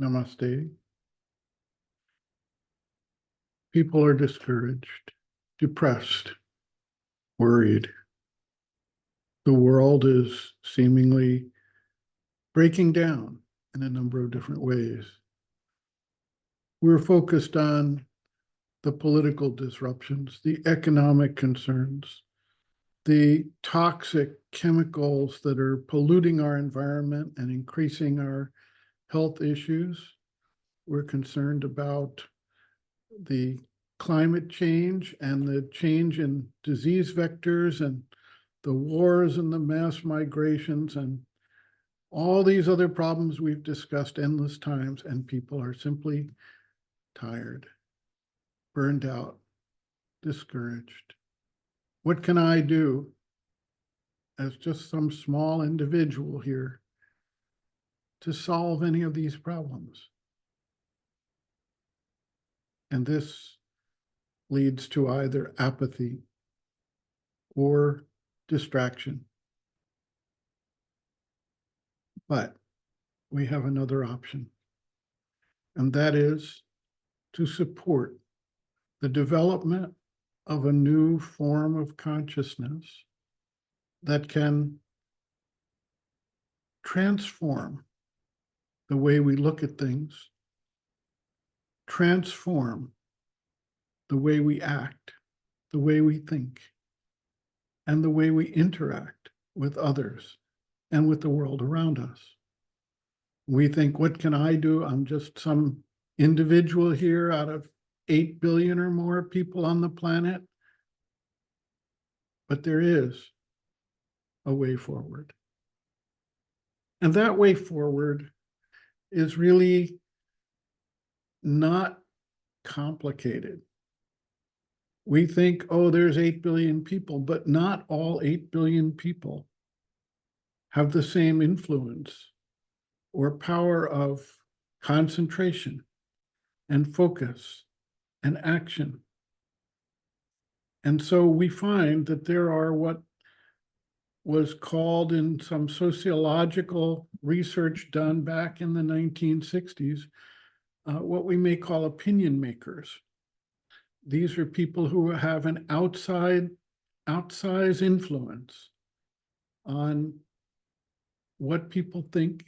Namaste. People are discouraged, depressed, worried. The world is seemingly breaking down in a number of different ways. We're focused on the political disruptions, the economic concerns, the toxic chemicals that are polluting our environment and increasing our health issues. We're concerned about the climate change and the change in disease vectors and the wars and the mass migrations and all these other problems we've discussed endless times, and people are simply tired, burned out, discouraged. What can I do as just some small individual here to solve any of these problems? And this leads to either apathy or distraction. But we have another option, and that is to support the development of a new form of consciousness that can transform the way we look at things, transform the way we act, the way we think, and the way we interact with others and with the world around us. We think, what can I do? I'm just some individual here out of 8 billion or more people on the planet. But there is a way forward. And that way forward is really not complicated. We think, oh, there's 8 billion people, but not all 8 billion people have the same influence or power of concentration and focus and action. And so we find that there are what was called in some sociological research done back in the 1960s, what we may call opinion makers. These are people who have an outsized influence on what people think,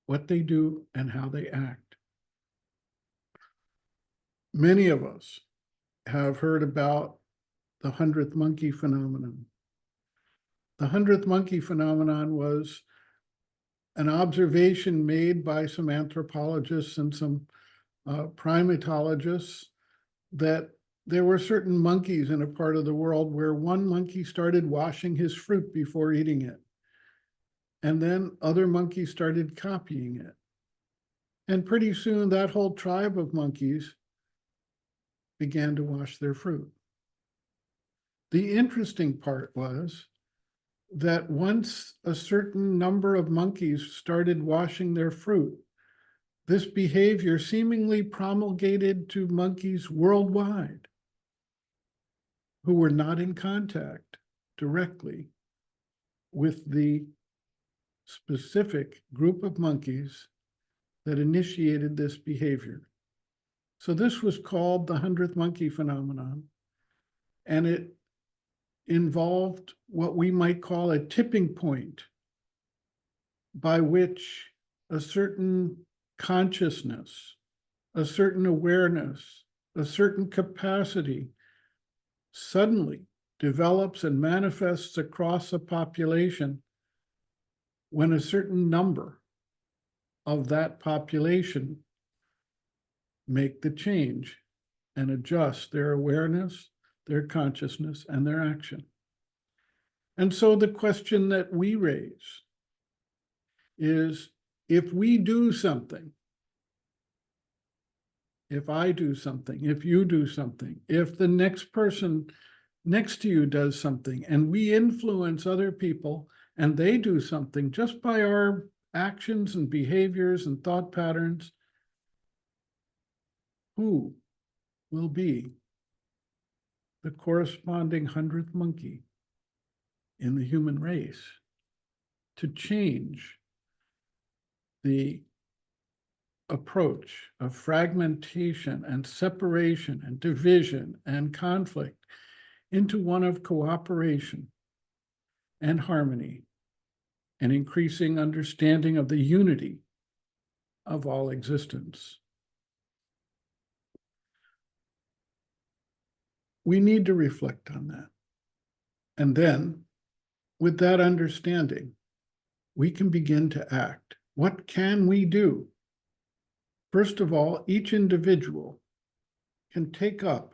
what they do, and how they act. Many of us have heard about the 100th monkey phenomenon. The 100th monkey phenomenon was an observation made by some anthropologists and some primatologists that there were certain monkeys in a part of the world where one monkey started washing his fruit before eating it. And then other monkeys started copying it. And pretty soon that whole tribe of monkeys began to wash their fruit. The interesting part was that once a certain number of monkeys started washing their fruit, this behavior seemingly promulgated to monkeys worldwide who were not in contact directly with the specific group of monkeys that initiated this behavior. So this was called the 100th monkey phenomenon, and it involved what we might call a tipping point by which a certain consciousness, a certain awareness, a certain capacity suddenly develops and manifests across a population when a certain number of that population make the change and adjust their awareness, their consciousness, and their action. And so the question that we raise is, if we do something, if I do something, if you do something, if the next person next to you does something, and we influence other people and they do something just by our actions and behaviors and thought patterns, who will be the corresponding 100th monkey in the human race to change the approach of fragmentation and separation and division and conflict into one of cooperation and harmony and increasing understanding of the unity of all existence. We need to reflect on that. And then, with that understanding, we can begin to act. What can we do? First of all, each individual can take up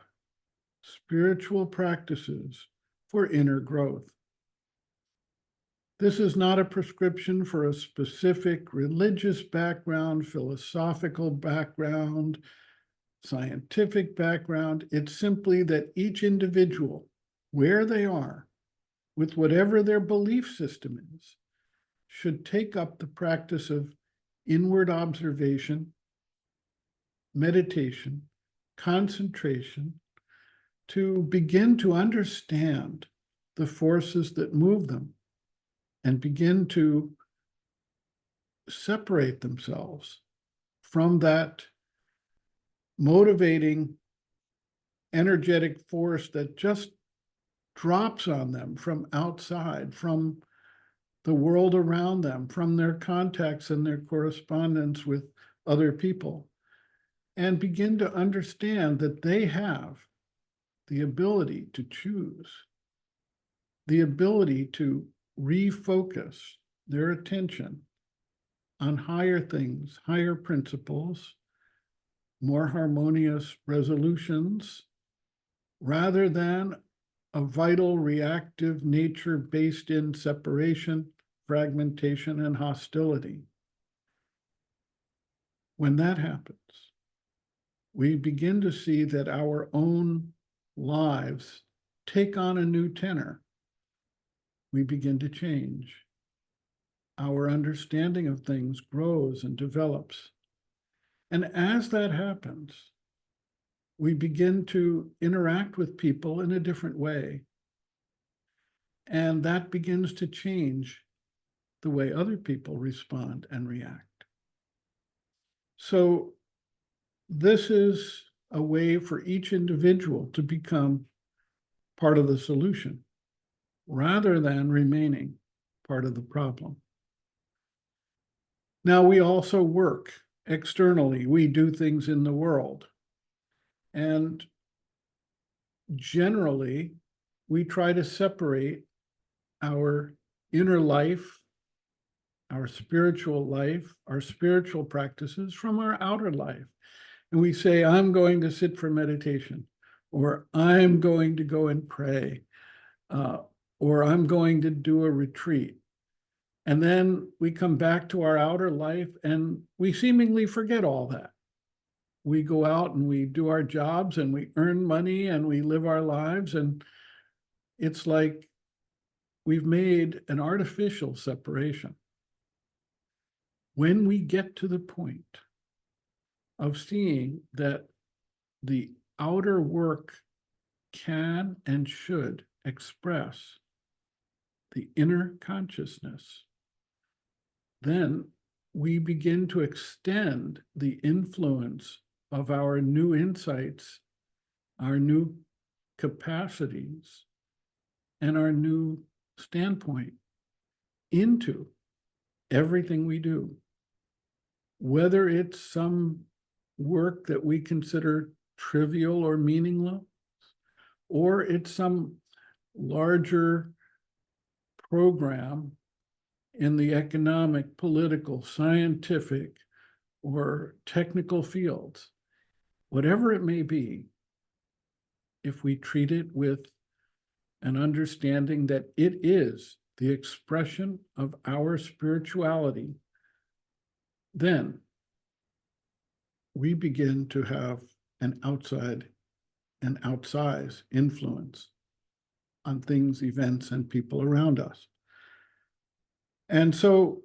spiritual practices for inner growth. This is not a prescription for a specific religious background, philosophical background, scientific background. It's simply that each individual, where they are, with whatever their belief system is, should take up the practice of inward observation, meditation, concentration, to begin to understand the forces that move them and begin to separate themselves from that motivating, energetic force that just drops on them from outside, from the world around them, from their contacts and their correspondence with other people, and begin to understand that they have the ability to choose, the ability to refocus their attention on higher things, higher principles, more harmonious resolutions, rather than a vital reactive nature based in separation, fragmentation, and hostility. When that happens, we begin to see that our own lives take on a new tenor. We begin to change. Our understanding of things grows and develops. And as that happens, we begin to interact with people in a different way. And that begins to change the way other people respond and react. So this is a way for each individual to become part of the solution rather than remaining part of the problem. Now, we also work externally. We do things in the world. And generally, we try to separate our inner life, our spiritual practices from our outer life. And we say, I'm going to sit for meditation, or I'm going to go and pray, or I'm going to do a retreat. And then we come back to our outer life and we seemingly forget all that. We go out and we do our jobs and we earn money and we live our lives. And it's like we've made an artificial separation. When we get to the point of seeing that the outer work can and should express the inner consciousness, then we begin to extend the influence of our new insights, our new capacities, and our new standpoint into everything we do. Whether it's some work that we consider trivial or meaningless, or it's some larger program in the economic, political, scientific, or technical fields, whatever it may be, if we treat it with an understanding that it is the expression of our spirituality, then we begin to have an outsized influence on things, events, and people around us. And so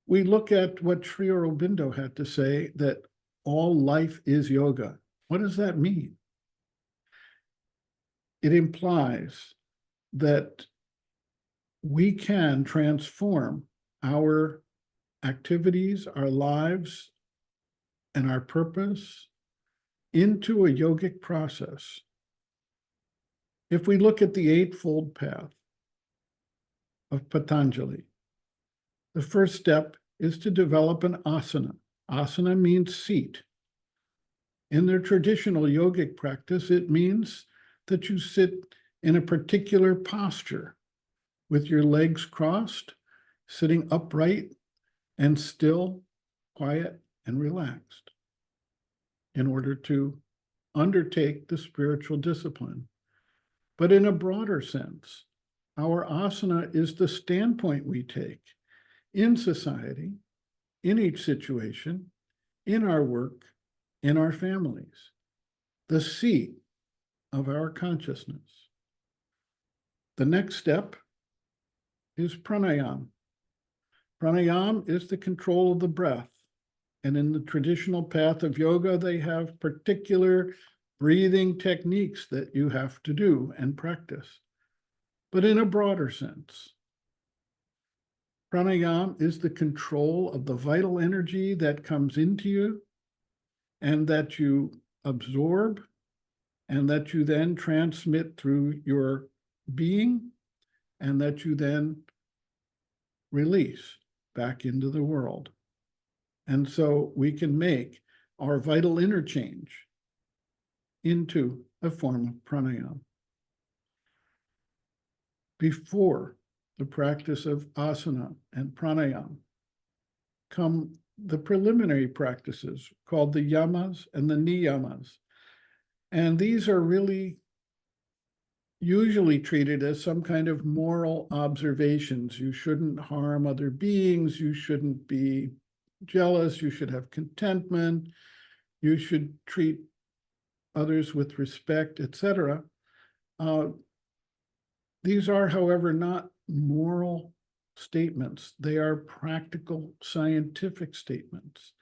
we look at what Sri Aurobindo had to say, that all life is yoga. What does that mean? It implies that we can transform our activities, our lives, and our purpose into a yogic process. If we look at the Eightfold Path of Patanjali, the first step is to develop an asana. Asana means seat. In their traditional yogic practice, it means that you sit in a particular posture with your legs crossed, sitting upright and still, quiet, and relaxed in order to undertake the spiritual discipline. But in a broader sense, our asana is the standpoint we take in society, in each situation, in our work, in our families, the seat of our consciousness. The next step is pranayama. Pranayama is the control of the breath. And in the traditional path of yoga, they have particular breathing techniques that you have to do and practice. But in a broader sense, pranayama is the control of the vital energy that comes into you and that you absorb and that you then transmit through your being and that you then release back into the world. And so we can make our vital interchange into a form of pranayama. Before the practice of asana and pranayama come the preliminary practices called the yamas and the niyamas. And these are really usually treated as some kind of moral observations. You shouldn't harm other beings. You shouldn't be jealous. You should have contentment. You should treat others with respect, etc. These are, however, not moral statements. They are practical scientific statements.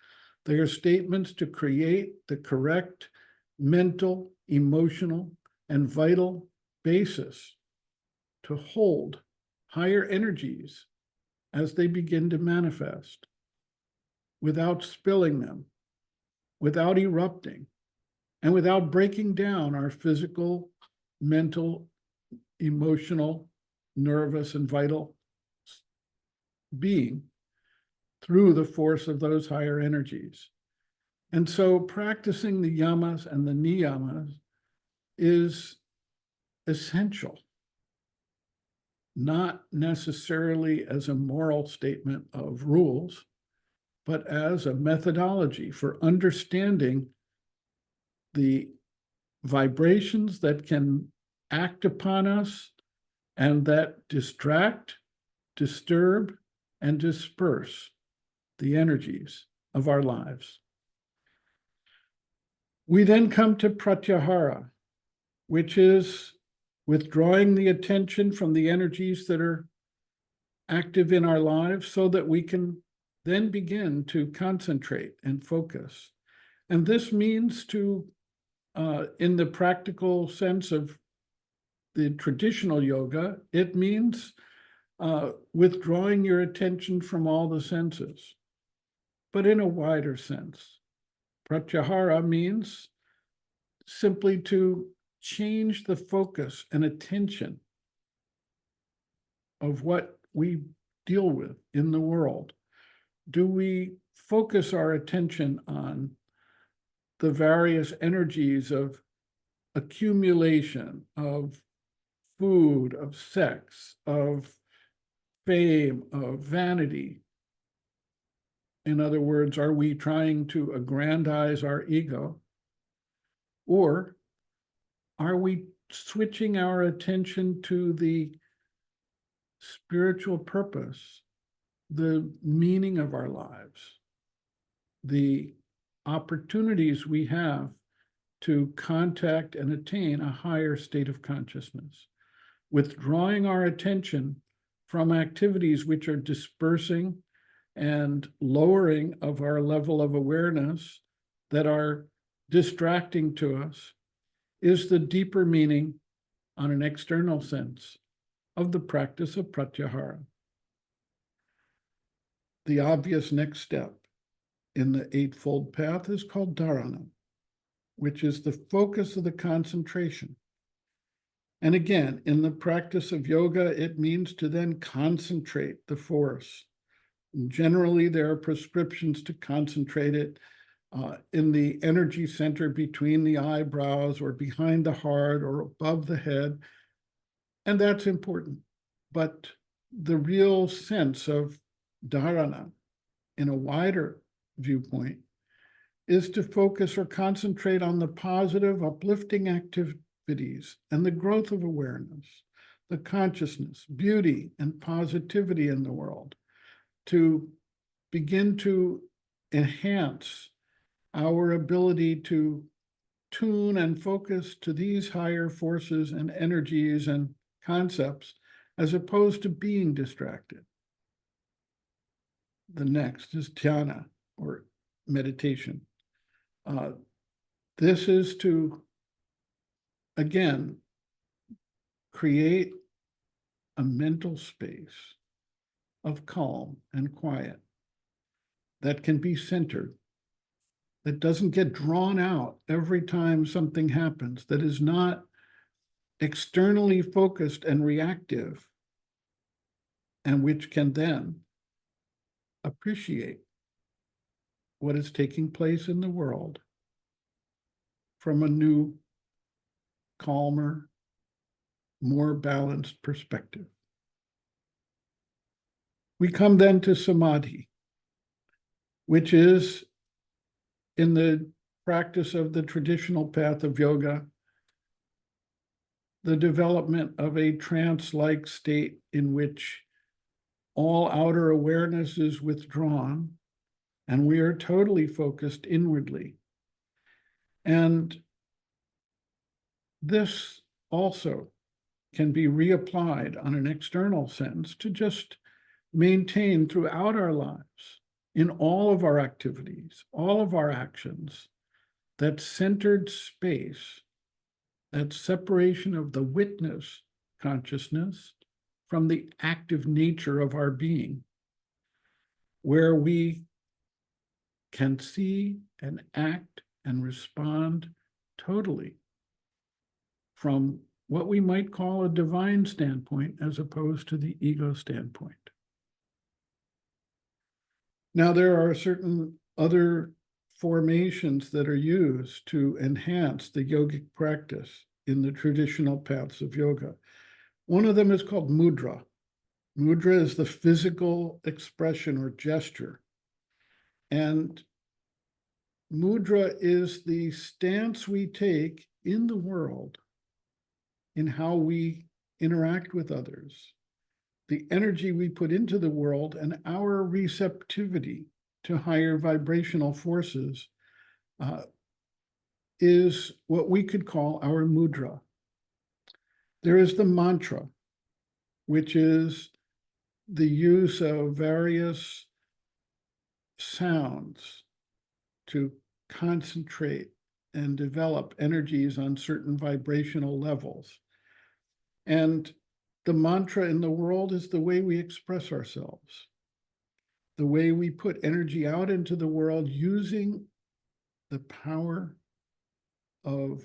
They are statements to create the correct mental, emotional, and vital basis to hold higher energies as they begin to manifest without spilling them, without erupting, and without breaking down our physical, mental, emotional, nervous, and vital being through the force of those higher energies. And so practicing the yamas and the niyamas is essential, not necessarily as a moral statement of rules, but as a methodology for understanding the vibrations that can act upon us and that distract, disturb, and disperse the energies of our lives. We then come to pratyahara, which is withdrawing the attention from the energies that are active in our lives so that we can then begin to concentrate and focus. And this means to, in the practical sense of the traditional yoga, it means withdrawing your attention from all the senses. But in a wider sense, pratyahara means simply to change the focus and attention of what we deal with in the world. Do we focus our attention on the various energies of accumulation, of food, of sex, of fame, of vanity? In other words, are we trying to aggrandize our ego? Or are we switching our attention to the spiritual purpose, the meaning of our lives, the opportunities we have to contact and attain a higher state of consciousness, withdrawing our attention from activities which are dispersing and lowering of our level of awareness, that are distracting to us, is the deeper meaning on an external sense of the practice of pratyahara. The obvious next step in the Eightfold Path is called dharana, which is the focus of the concentration. And again, in the practice of yoga, it means to then concentrate the force. And generally, there are prescriptions to concentrate it in the energy center between the eyebrows or behind the heart or above the head. And that's important. But the real sense of dharana in a wider viewpoint is to focus or concentrate on the positive, uplifting activities and the growth of awareness, the consciousness, beauty, and positivity in the world, to begin to enhance our ability to tune and focus to these higher forces and energies and concepts, as opposed to being distracted. The next is dhyana, or meditation. This is to, again, create a mental space of calm and quiet that can be centered, that doesn't get drawn out every time something happens, that is not externally focused and reactive, and which can then appreciate what is taking place in the world from a new, calmer, more balanced perspective. We come then to samadhi, which is, in the practice of the traditional path of yoga, the development of a trance-like state in which all outer awareness is withdrawn and we are totally focused inwardly. And this also can be reapplied on an external sense to just maintain throughout our lives, in all of our activities, all of our actions, that centered space, that separation of the witness consciousness from the active nature of our being, where we can see and act and respond totally from what we might call a divine standpoint as opposed to the ego standpoint. Now, there are certain other formations that are used to enhance the yogic practice in the traditional paths of yoga. One of them is called mudra. Mudra is the physical expression or gesture. And mudra is the stance we take in the world, in how we interact with others, the energy we put into the world, and our receptivity to higher vibrational forces is what we could call our mudra. There is the mantra, which is the use of various sounds to concentrate and develop energies on certain vibrational levels. And the mantra in the world is the way we express ourselves, the way we put energy out into the world using the power of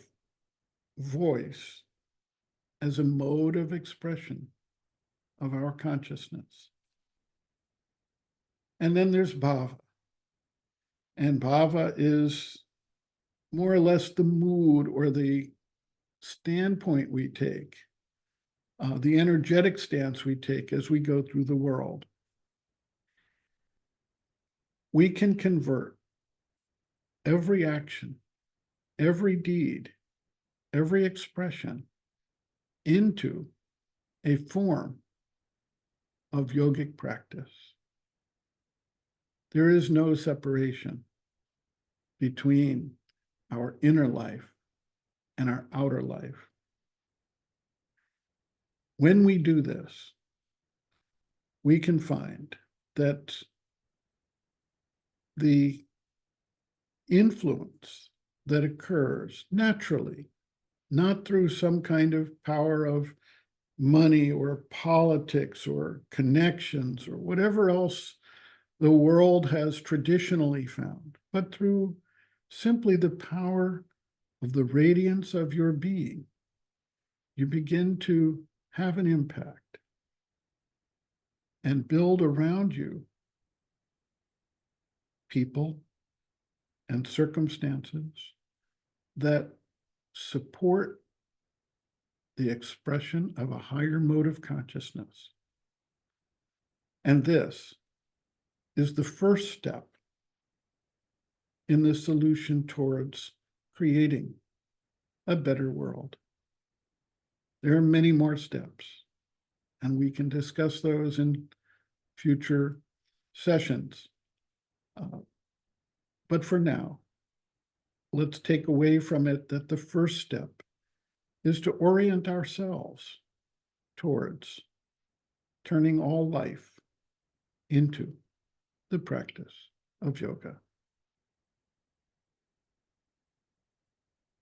voice as a mode of expression of our consciousness. And then there's bhava. And bhava is more or less the mood or the standpoint we take, the energetic stance we take as we go through the world. We can convert every action, every deed, every expression into a form of yogic practice. There is no separation between our inner life and our outer life. When we do this, we can find that the influence that occurs naturally, not through some kind of power of money or politics or connections or whatever else the world has traditionally found, but through simply the power of the radiance of your being, you begin to have an impact and build around you people and circumstances that support the expression of a higher mode of consciousness. And this is the first step in the solution towards creating a better world. There are many more steps, and we can discuss those in future sessions. But for now, let's take away from it that the first step is to orient ourselves towards turning all life into the practice of yoga.